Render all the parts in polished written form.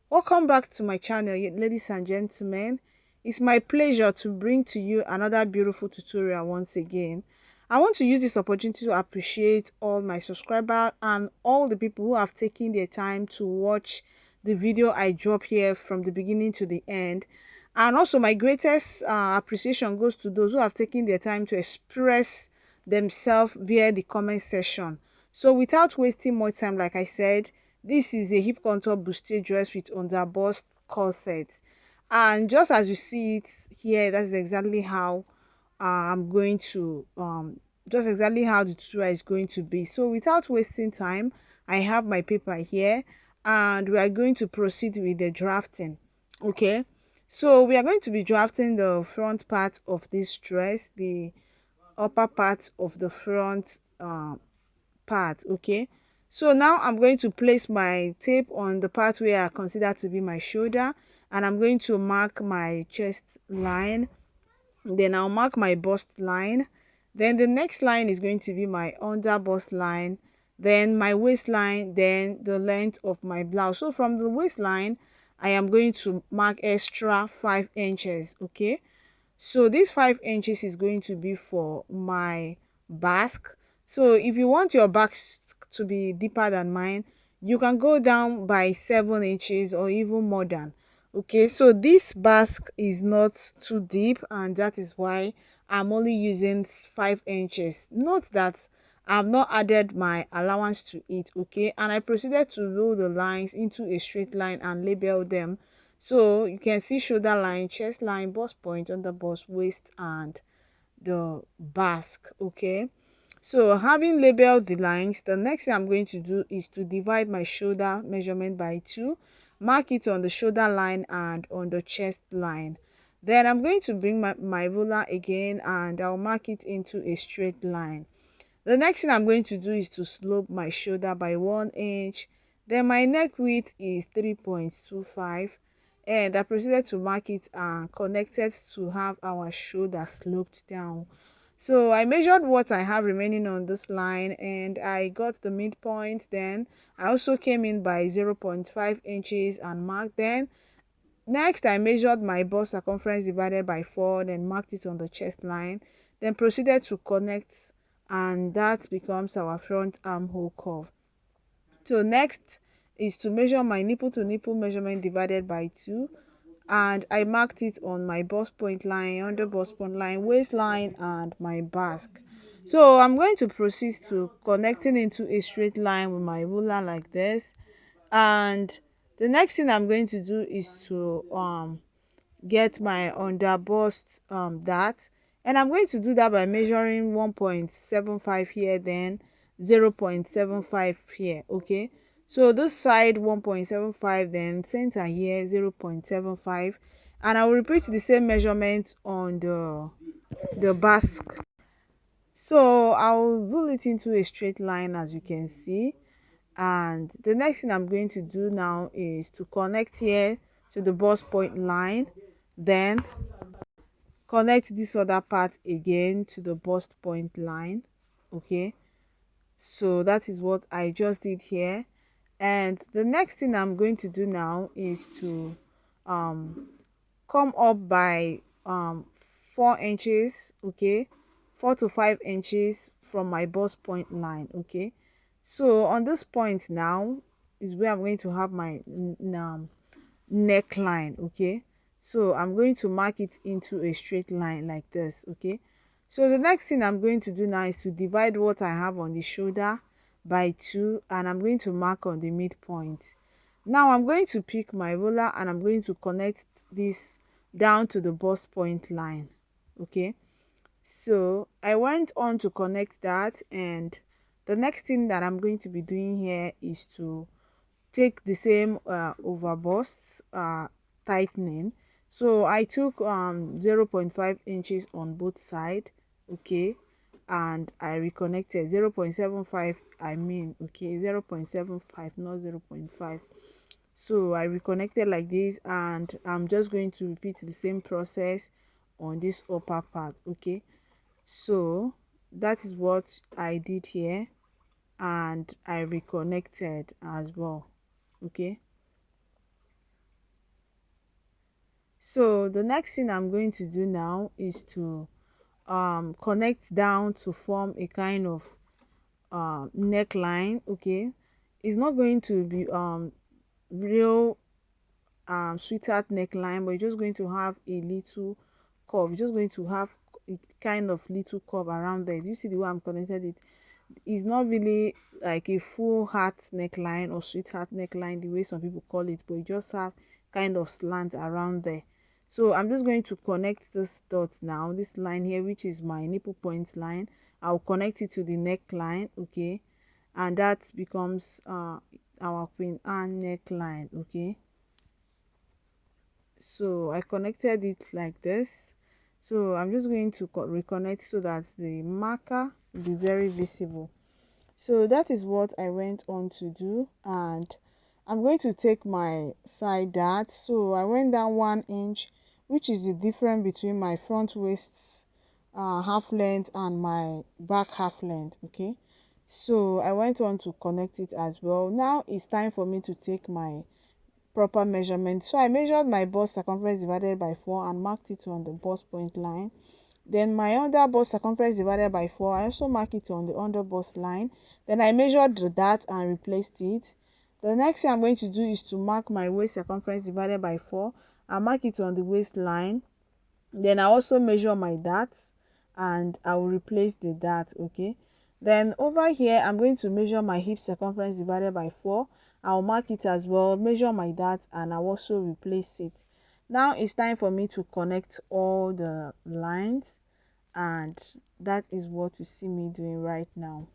Welcome back to my channel, ladies and gentlemen. It's my pleasure to bring to you another beautiful tutorial once again. I want to use this opportunity to appreciate all my subscribers and all the people who have taken their time to watch the video I drop here from the beginning to the end. And also my greatest appreciation goes to those who have taken their time to express themselves via the comment section. So without wasting more time, like I said, this is a hip contour bustier dress with underbust corset. And just as you see it here, that's exactly how I'm going to just exactly how the tutorial is going to be. So without wasting time, I have my paper here and we are going to proceed with the drafting. Okay, so we are going to be drafting the front part of this dress, the upper part of the front part. Okay, so now I'm going to place my tape on the part where I consider to be my shoulder, and I'm going to mark my chest line, then I'll mark my bust line, then the next line is going to be my under bust line, then my waistline, then the length of my blouse. So from the waistline I am going to mark extra 5 inches. Okay, so this 5 inches is going to be for my basque. So if you want your basque to be deeper than mine, you can go down by 7 inches or even more than. Okay, so this basque is not too deep, and that is why I'm only using 5 inches. Note that I've not added my allowance to it. Okay, and I proceeded to roll the lines into a straight line and label them. So you can see shoulder line, chest line, bust point, under bust, waist, and the basque. Okay, so having labeled the lines, the next thing I'm going to do is to divide my shoulder measurement by 2, mark it on the shoulder line and on the chest line. Then I'm going to bring my ruler again and I'll mark it into a straight line. The next thing I'm going to do is to slope my shoulder by 1 inch. Then my neck width is 3.25, and I proceeded to mark it and connected to have our shoulder sloped down. So I measured what I have remaining on this line and I got the midpoint. Then I also came in by 0.5 inches and marked. Then next I measured my bust circumference divided by 4, then marked it on the chest line, then proceeded to connect, and that becomes our front armhole curve. So next is to measure my nipple to nipple measurement divided by 2, and I marked it on my bust point line, under bust point line, waistline, and my basque. So I'm going to proceed to connecting into a straight line with my ruler like this, and the next thing I'm going to do is to get my under bust dart, and I'm going to do that by measuring 1.75 here, then 0.75 here. Okay, so this side 1.75, then center here 0.75, and I will repeat the same measurement on the basque. So I'll roll it into a straight line as you can see, and the next thing I'm going to do now is to connect here to the bust point line, then connect this other part again to the bust point line. Okay, so that is what I just did here, and the next thing I'm going to do now is to come up by 4 inches. Okay, 4 to 5 inches from my bust point line. Okay, so on this point now is where I'm going to have my neckline. Okay, so I'm going to mark it into a straight line like this. Okay, so the next thing I'm going to do now is to divide what I have on the shoulder by 2, and I'm going to mark on the midpoint. Now I'm going to pick my ruler and I'm going to connect this down to the bust point line. Okay, so I went on to connect that, and the next thing that I'm going to be doing here is to take the same over bust tightening. So I took 0.5 inches on both sides. Okay, and I reconnected 0.75, I mean, okay, 0.75, not 0.5. So I reconnected like this, and I'm just going to repeat the same process on this upper part. Okay, so that is what I did here, and I reconnected as well. Okay, So the next thing I'm going to do now is to connect down to form a kind of neckline. Okay, it's not going to be real sweetheart neckline, but you're just going to have a little curve. You're just going to have a kind of little curve around there. Do you see the way I'm connected it? It's not really like a full heart neckline or sweetheart neckline the way some people call it, but you just have kind of slant around there. So I'm just going to connect this dot now, this line here, which is my nipple point line. I'll connect it to the neckline. Okay, and that becomes our Queen Anne neckline. Okay, so I connected it like this. So I'm just going to reconnect so that the marker will be very visible. So that is what I went on to do, and I'm going to take my side dart. So I went down 1 inch, which is the difference between my front waist half length and my back half length. Okay, so I went on to connect it as well. Now it's time for me to take my proper measurement. So I measured my bust circumference divided by 4 and marked it on the bust point line. Then my under bust circumference divided by 4, I also mark it on the under bust line. Then I measured the dart and replaced it. The next thing I'm going to do is to mark my waist circumference divided by 4 and mark it on the waistline. Then I also measure my darts and I will replace the dart. Okay, then over here I'm going to measure my hip circumference divided by 4. I'll mark it as well, measure my dart, and I'll also replace it. Now it's time for me to connect all the lines, and that is what you see me doing right now.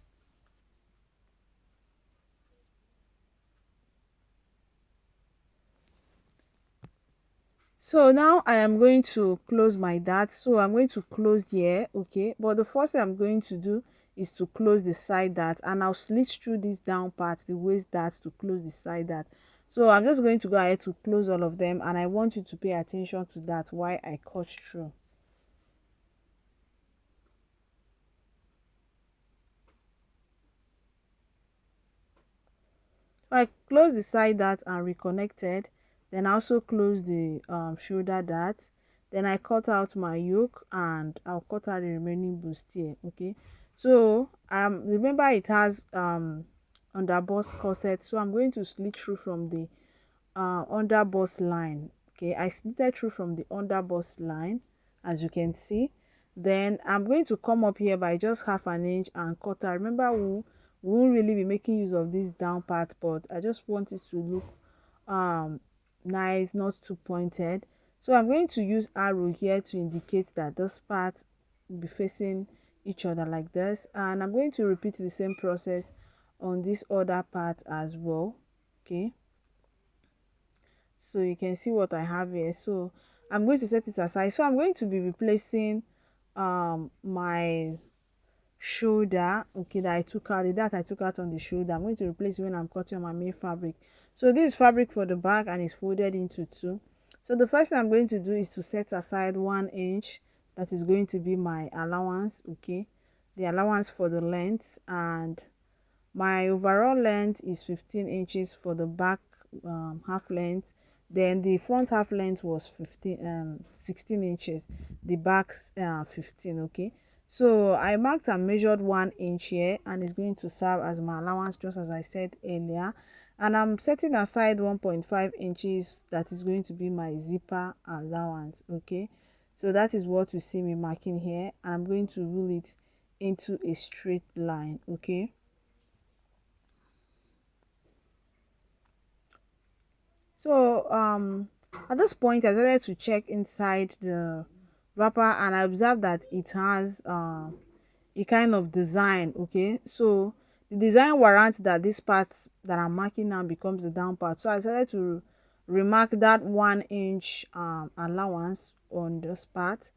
So now I am going to close my dart. So I'm going to close here. Okay, but the first thing I'm going to do is to close the side dart, and I'll slit through this down part, the waist dart, to close the side dart. So I'm just going to go ahead to close all of them, and I want you to pay attention to that while I cut through. I close the side dart and reconnected. Then I also close the shoulder dart. Then I cut out my yoke and I'll cut out the remaining bustier. Okay, so remember it has under bust corset, so I'm going to slit through from the under bust line. Okay, I slitted through from the under bust line, as you can see. Then I'm going to come up here by just half an inch and cut out. Remember, we won't really be making use of this down part, but I just want it to look nice, not too pointed. So I'm going to use arrow here to indicate that this part will be facing each other like this, and I'm going to repeat the same process on this other part as well. Okay, so you can see what I have here. So I'm going to set it aside. So I'm going to be replacing my shoulder. Okay, that I took out, that I took out on the shoulder, I'm going to replace it when I'm cutting on my main fabric. So this is fabric for the back and it's folded into two. So the first thing I'm going to do is to set aside 1 inch. That is going to be my allowance. Okay, the allowance for the length, and my overall length is 15 inches for the back half length. Then the front half length was 16 inches, the back's 15. Okay, so I marked and measured 1 inch here, and it's going to serve as my allowance, just as I said earlier. And I'm setting aside 1.5 inches, that is going to be my zipper allowance. Okay, so that is what you see me marking here, and I'm going to rule it into a straight line. Okay, so at this point I started to check inside the wrapper, and I observed that it has a kind of design. Okay, so the design warrants that this part that I'm marking now becomes the down part. So I decided to remark that 1 inch allowance on this part.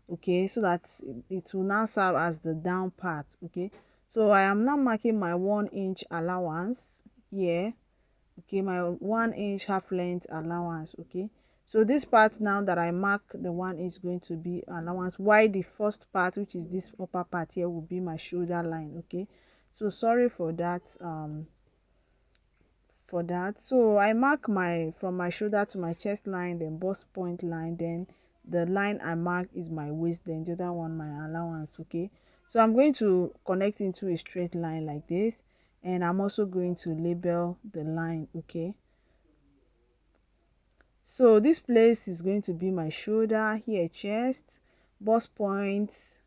Okay, so that it will now serve as the down part. Okay, so I am now marking my 1 inch allowance here. Okay, my 1 inch half length allowance. Okay, so this part now that I mark the 1 inch is going to be allowance, while the first part, which is this upper part here, will be my shoulder line. Okay, so sorry for that for that. So I mark my from my shoulder to my chest line, then bust point line, then the line I mark is my waist, then the other one my allowance. Okay, so I'm going to connect into a straight line like this, and I'm also going to label the line. Okay, so this place is going to be my shoulder, here chest, bust point,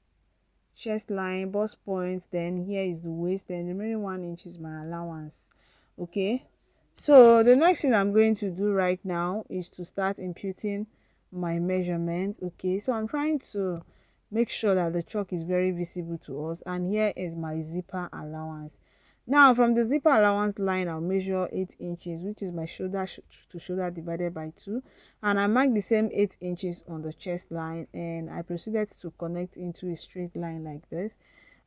chest line, bust point, then here is the waist, then the remaining 1 inch is my allowance. Okay, so the next thing I'm going to do right now is to start imputing my measurement. Okay, so I'm trying to make sure that the chalk is very visible to us, and here is my zipper allowance. Now from the zipper allowance line, I'll measure 8 inches, which is my shoulder to shoulder divided by 2, and I mark the same 8 inches on the chest line, and I proceeded to connect into a straight line like this.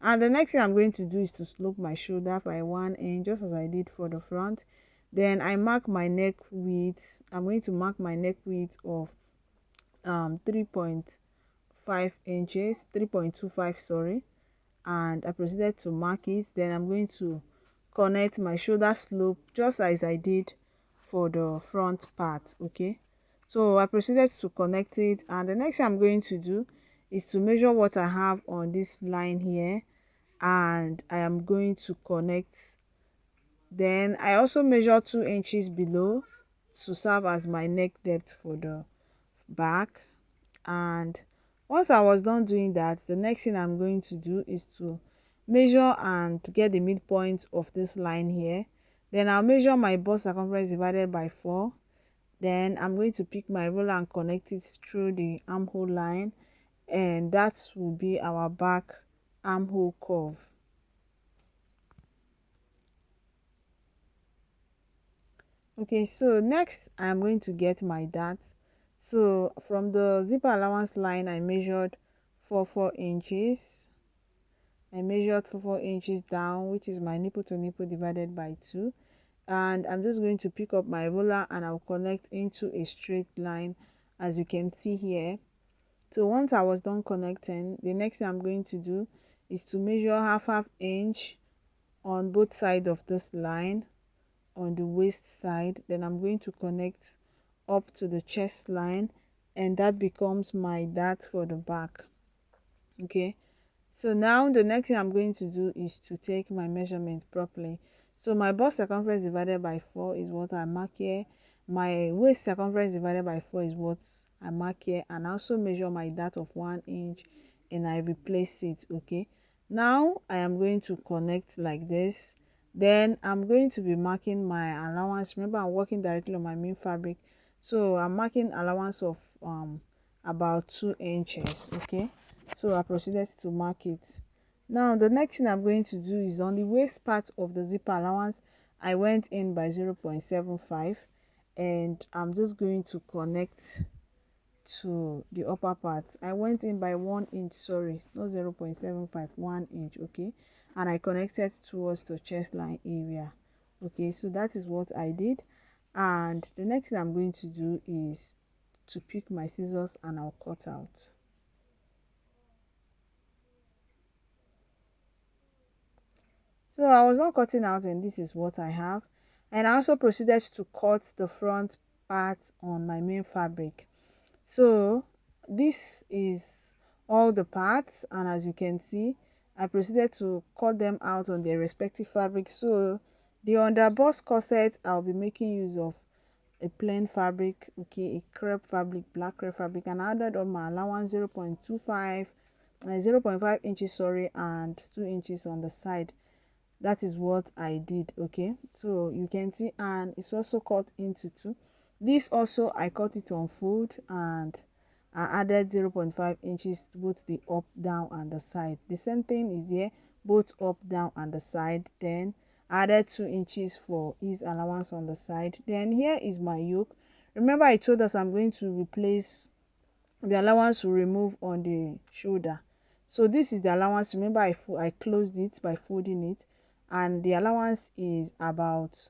And the next thing I'm going to do is to slope my shoulder by 1 inch, just as I did for the front. Then I mark my neck width. I'm going to mark my neck width of 3.5 inches, 3.25, sorry, and I proceeded to mark it. Then I'm going to connect my shoulder slope just as I did for the front part. Okay, so I proceeded to connect it, and the next thing I'm going to do is to measure what I have on this line here, and I am going to connect. Then I also measure 2 inches below to serve as my neck depth for the back. And once I was done doing that, the next thing I'm going to do is to measure and get the midpoint of this line here. Then I'll measure my bust circumference divided by 4. Then I'm going to pick my ruler and connect it through the armhole line, and that will be our back armhole curve. Okay, so next I'm going to get my dart. So from the zipper allowance line, I measured 4 inches. I measured 4 inches down, which is my nipple to nipple divided by 2. And I'm just going to pick up my ruler and I'll connect into a straight line, as you can see here. So once I was done connecting, the next thing I'm going to do is to measure half inch on both sides of this line on the waist side. Then I'm going to connect up to the chest line, and that becomes my dart for the back. Okay, so now the next thing I'm going to do is to take my measurement properly. So my bust circumference divided by 4 is what I mark here. My waist circumference divided by 4 is what I mark here, and I also measure my dart of 1 inch and I replace it. Okay, now I am going to connect like this. Then I'm going to be marking my allowance. Remember, I'm working directly on my main fabric, so I'm marking allowance of about 2 inches. Okay, so I proceeded to mark it. Now the next thing I'm going to do is on the waist part of the zipper allowance, I went in by 0.75, and I'm just going to connect to the upper part. I went in by 1 inch, sorry, not 0.75, 1 inch. Okay, and I connected towards the chest line area. Okay, so that is what I did. And the next thing I'm going to do is to pick my scissors and I'll cut out. So I was not cutting out, and this is what I have. And I also proceeded to cut the front part on my main fabric. So this is all the parts, and as you can see, I proceeded to cut them out on their respective fabric. So the underbust corset, I'll be making use of a plain fabric, okay, a crepe fabric, black crepe fabric, and I added on my allowance 0.25 0.5 inches, sorry, and 2 inches on the side. That is what I did. Okay, so you can see, and it's also cut into 2. This also I cut it on fold, and I added 0.5 inches to both the up, down, and the side. The same thing is here, both up, down, and the side. Then added 2 inches for ease allowance on the side. Then here is my yoke. Remember, I told us I'm going to replace the allowance to remove on the shoulder. So this is the allowance. Remember, I closed it by folding it, and the allowance is about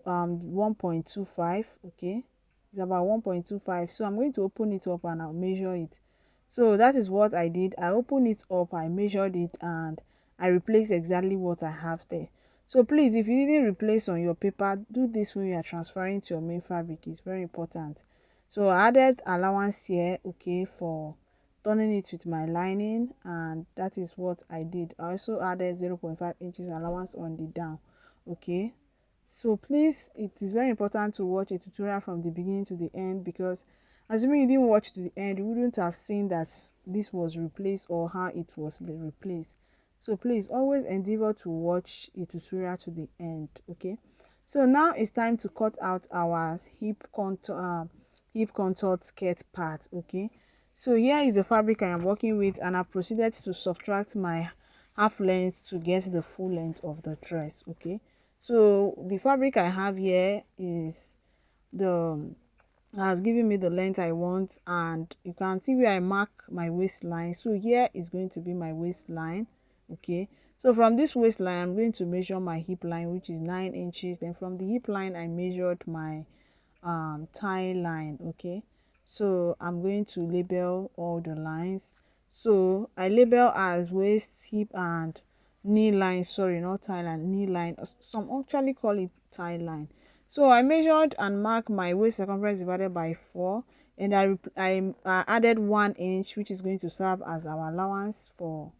1.25. okay, it's about 1.25. so I'm going to open it up and I'll measure it. So that is what I did. I opened it up, I measured it, and I replaced exactly what I have there. So please, if you didn't replace on your paper, do this when you are transferring to your main fabric. It's very important. So I added allowance here, okay, for turning it with my lining, and that is what I did. I also added 0.5 inches allowance on the down, okay. So please, it is very important to watch a tutorial from the beginning to the end, because assuming you didn't watch to the end, you wouldn't have seen that this was replaced or how it was replaced. So please always endeavor to watch a tutorial to the end, okay. So now it's time to cut out our hip contour skirt part, okay. So here is the fabric I am working with, and I proceeded to subtract my half length to get the full length of the dress, okay. So the fabric I have here is the has given me the length I want, and you can see where I mark my waistline. So here is going to be my waistline, okay. So from this waistline, I'm going to measure my hip line, which is 9 inches. Then from the hip line, I measured my tie line, okay. So I'm going to label all the lines. So I label as waist, hip, and knee line. Sorry, not tie line, knee line. Some actually call it tie line. So I measured and marked my waist circumference divided by 4, and I added 1 inch, which is going to serve as our allowance for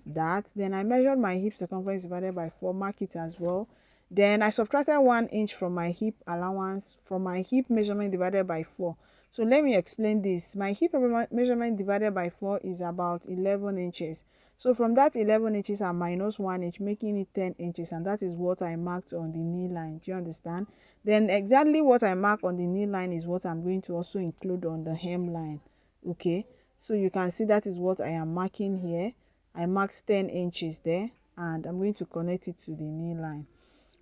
that. Then I measured my hip circumference divided by 4, mark it as well. Then I subtracted 1 inch from my hip allowance, from my hip measurement divided by 4. So let me explain this. My hip measurement divided by 4 is about 11 inches. So from that 11 inches, I minus 1 inch, making it 10 inches, and that is what I marked on the knee line. Do you understand? Then exactly what I mark on the knee line is what I'm going to also include on the hem line, okay. So you can see that is what I am marking here. I marked 10 inches there, and I'm going to connect it to the knee line.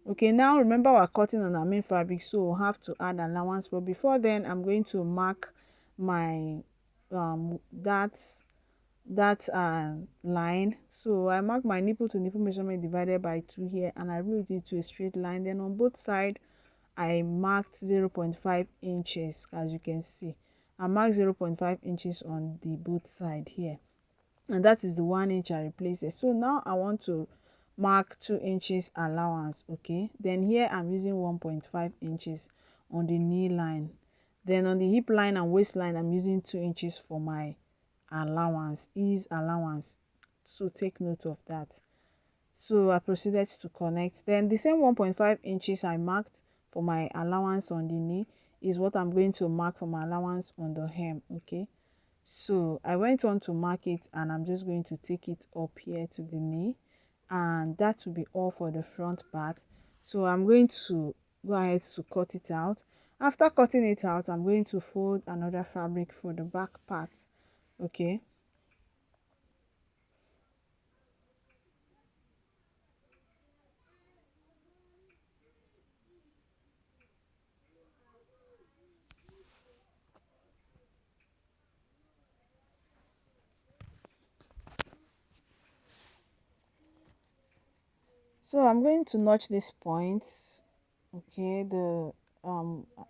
Okay, now remember we're cutting on our main fabric, so we'll have to add allowance. But before then, I'm going to mark my line. So I mark my nipple to nipple measurement divided by 2 here, and I rolled it to a straight line. Then on both sides, I marked 0.5 inches. As you can see, I marked 0.5 inches on the both side here, and that is the 1 inch I replaced it. So now I want to mark 2 inches allowance, okay. Then here I'm using 1.5 inches on the knee line. Then on the hip line and waistline, I'm using 2 inches for my allowance, is allowance. So take note of that. So I proceeded to connect. Then the same 1.5 inches I marked for my allowance on the knee is what I'm going to mark for my allowance on the hem, okay. So I went on to mark it, and I'm just going to take it up here to the knee, and that will be all for the front part. So I'm going to go ahead to cut it out. After cutting it out, I'm going to fold another fabric for the back part, okay. So I'm going to notch these points, okay, the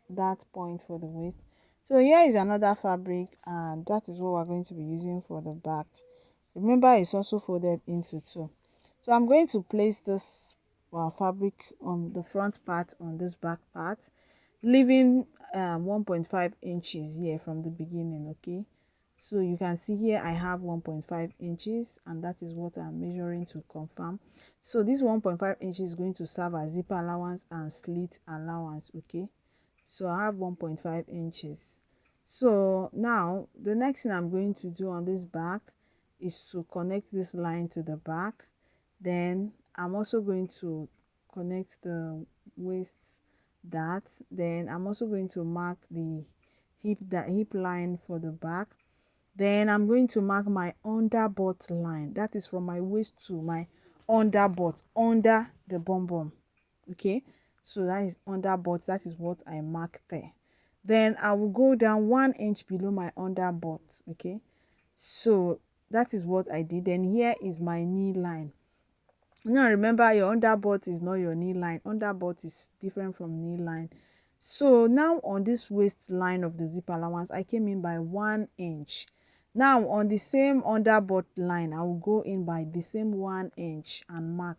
that point for the waist. So here is another fabric, and that is what we're going to be using for the back. Remember, it's also folded into two. So I'm going to place this fabric on the front part on this back part, leaving 1.5 inches here from the beginning, okay. So you can see here I have 1.5 inches, and that is what I'm measuring to confirm. So this 1.5 inches is going to serve as zipper allowance and slit allowance, okay. So I have 1.5 inches. So now the next thing I'm going to do on this back is to connect this line to the back. Then I'm also going to connect the waist dart. Then I'm also going to mark the hip line for the back. Then I'm going to mark my under butt line. That is from my waist to my under butt, under the bum bum, okay. So that is under butt. That is what I mark there. Then I will go down 1 inch below my under butt, okay. So that is what I did. Then here is my knee line. Now remember, your under butt is not your knee line. Under butt is different from knee line. So now on this waist line of the zip allowance, I came in by 1 inch. Now on the same under butt line, I will go in by the same 1 inch and mark.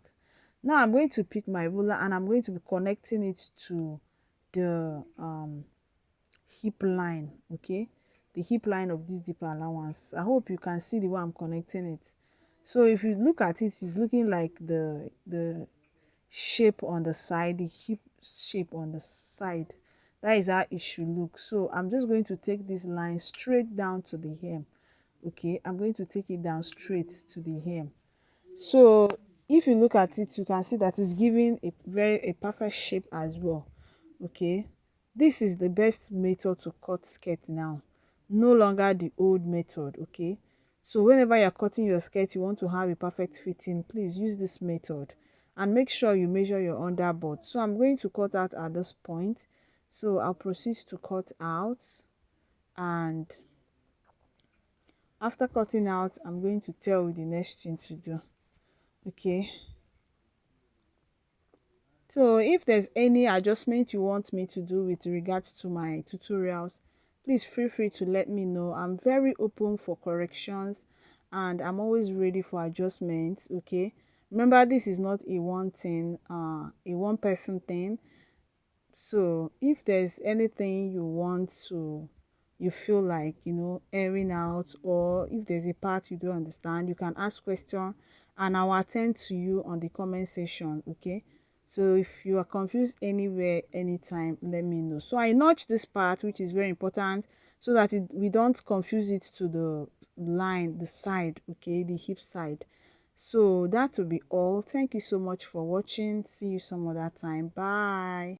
Now I'm going to pick my ruler and I'm going to be connecting it to the hip line, okay, the hip line of this deeper allowance. I hope you can see the way I'm connecting it. So if you look at it, it's looking like the shape on the side, the hip shape on the side. That is how it should look. So I'm just going to take this line straight down to the hem. Okay, I'm going to take it down straight to the hem. So if you look at it, you can see that it's giving a perfect shape as well. Okay, this is the best method to cut skirt now, no longer the old method. Okay, so whenever you're cutting your skirt, you want to have a perfect fitting, please use this method and make sure you measure your underbust. So I'm going to cut out at this point, so I'll proceed to cut out, and after cutting out, I'm going to tell you the next thing to do. Okay, so if there's any adjustment you want me to do with regards to my tutorials, please feel free to let me know. I'm very open for corrections and I'm always ready for adjustments. Okay, remember, this is not a one thing, a one person thing. So if there's anything you want to, you feel like, airing out, or if there's a part you don't understand, you can ask question and I'll attend to you on the comment section. Okay, so if you are confused anywhere, anytime, let me know. So I notch this part, which is very important, so that we don't confuse it to the line, the side, okay, the hip side. So that will be all. Thank you so much for watching. See you some other time. Bye.